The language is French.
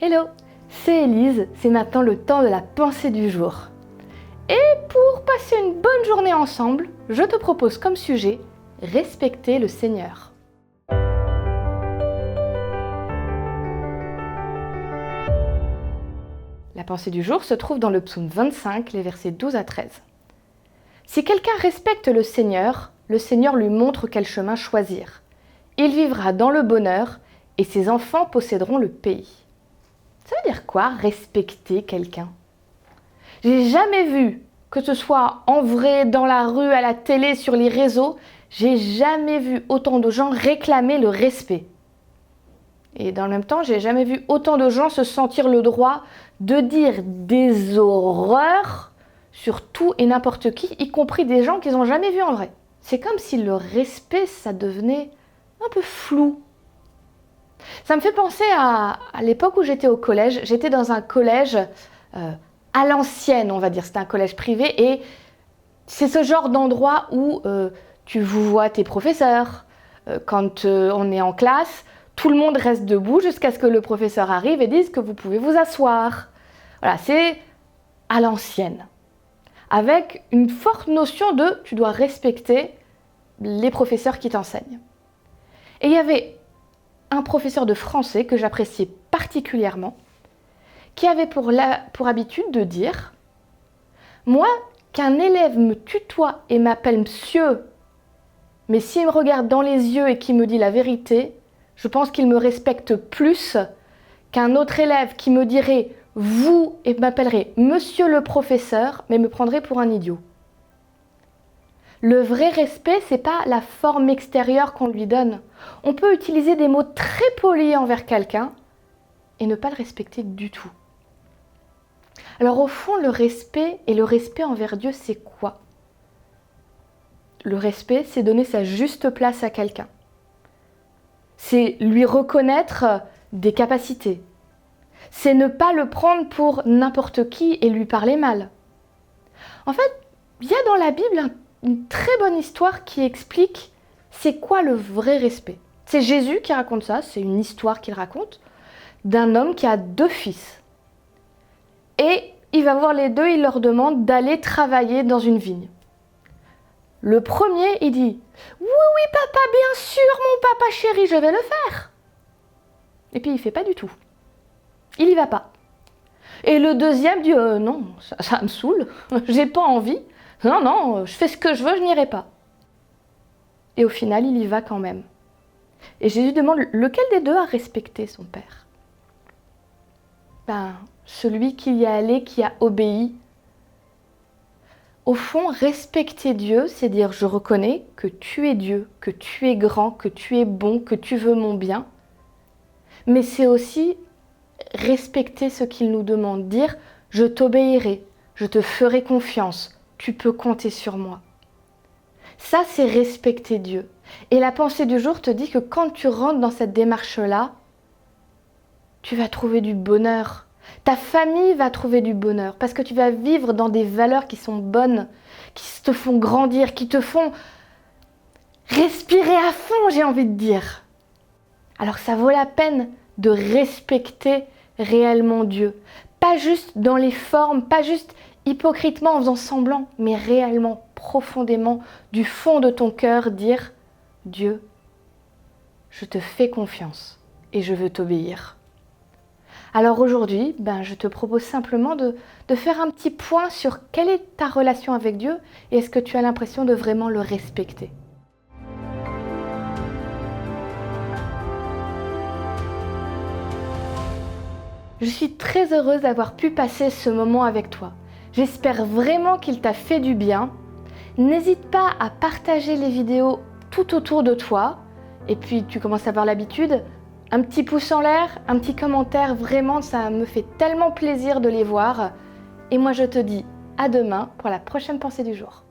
Hello, c'est Élise, c'est maintenant le temps de la pensée du jour. Et pour passer une bonne journée ensemble, je te propose comme sujet « Respecter le Seigneur ». La pensée du jour se trouve dans le psaume 25, les versets 12 à 13. Si quelqu'un respecte le Seigneur lui montre quel chemin choisir. Il vivra dans le bonheur et ses enfants posséderont le pays. Ça veut dire quoi, respecter quelqu'un? J'ai jamais vu, que ce soit en vrai, dans la rue, à la télé, sur les réseaux, j'ai jamais vu autant de gens réclamer le respect. Et dans le même temps, j'ai jamais vu autant de gens se sentir le droit de dire des horreurs sur tout et n'importe qui, y compris des gens qu'ils n'ont jamais vus en vrai. C'est comme si le respect, ça devenait un peu flou. Ça me fait penser à l'époque où j'étais au collège. J'étais dans un collège à l'ancienne, on va dire. C'était un collège privé et c'est ce genre d'endroit où tu vois tes professeurs. Quand on est en classe, tout le monde reste debout jusqu'à ce que le professeur arrive et dise que vous pouvez vous asseoir. Voilà, c'est à l'ancienne. Avec une forte notion de tu dois respecter les professeurs qui t'enseignent. Et il y avait un professeur de français que j'appréciais particulièrement, qui avait pour habitude de dire « Moi, qu'un élève me tutoie et m'appelle monsieur, mais s'il me regarde dans les yeux et qu'il me dit la vérité, je pense qu'il me respecte plus qu'un autre élève qui me dirait « vous » et m'appellerait « monsieur le professeur », mais me prendrait pour un idiot. Le vrai respect, c'est pas la forme extérieure qu'on lui donne. On peut utiliser des mots très polis envers quelqu'un et ne pas le respecter du tout. Alors au fond, le respect et le respect envers Dieu, c'est quoi? Le respect, c'est donner sa juste place à quelqu'un. C'est lui reconnaître des capacités. C'est ne pas le prendre pour n'importe qui et lui parler mal. En fait, il y a dans la Bible une très bonne histoire qui explique c'est quoi le vrai respect. C'est Jésus qui raconte ça, c'est une histoire qu'il raconte, d'un homme qui a 2 fils. Et il va voir les deux, il leur demande d'aller travailler dans une vigne. Le premier, il dit « Oui, papa, bien sûr, mon papa chéri, je vais le faire !» Et puis il ne fait pas du tout. Il n'y va pas. Et le deuxième dit « Non, ça me saoule, j'ai pas envie. Non, je fais ce que je veux, je n'irai pas. » Et au final, il y va quand même. Et Jésus demande lequel des deux a respecté son père. Celui qui y est allé, qui a obéi. Au fond, respecter Dieu, c'est dire je reconnais que tu es Dieu, que tu es grand, que tu es bon, que tu veux mon bien. Mais c'est aussi respecter ce qu'il nous demande, dire je t'obéirai, je te ferai confiance. Tu peux compter sur moi. Ça, c'est respecter Dieu. Et la pensée du jour te dit que quand tu rentres dans cette démarche-là, tu vas trouver du bonheur. Ta famille va trouver du bonheur parce que tu vas vivre dans des valeurs qui sont bonnes, qui te font grandir, qui te font respirer à fond, j'ai envie de dire. Alors ça vaut la peine de respecter réellement Dieu. Pas juste dans les formes, pas juste hypocritement en faisant semblant, mais réellement, profondément, du fond de ton cœur, dire « Dieu, je te fais confiance et je veux t'obéir ». Alors aujourd'hui, je te propose simplement de faire un petit point sur quelle est ta relation avec Dieu et est-ce que tu as l'impression de vraiment le respecter. Je suis très heureuse d'avoir pu passer ce moment avec toi. J'espère vraiment qu'il t'a fait du bien. N'hésite pas à partager les vidéos tout autour de toi. Et puis tu commences à avoir l'habitude. Un petit pouce en l'air, un petit commentaire, vraiment ça me fait tellement plaisir de les voir. Et moi je te dis à demain pour la prochaine pensée du jour.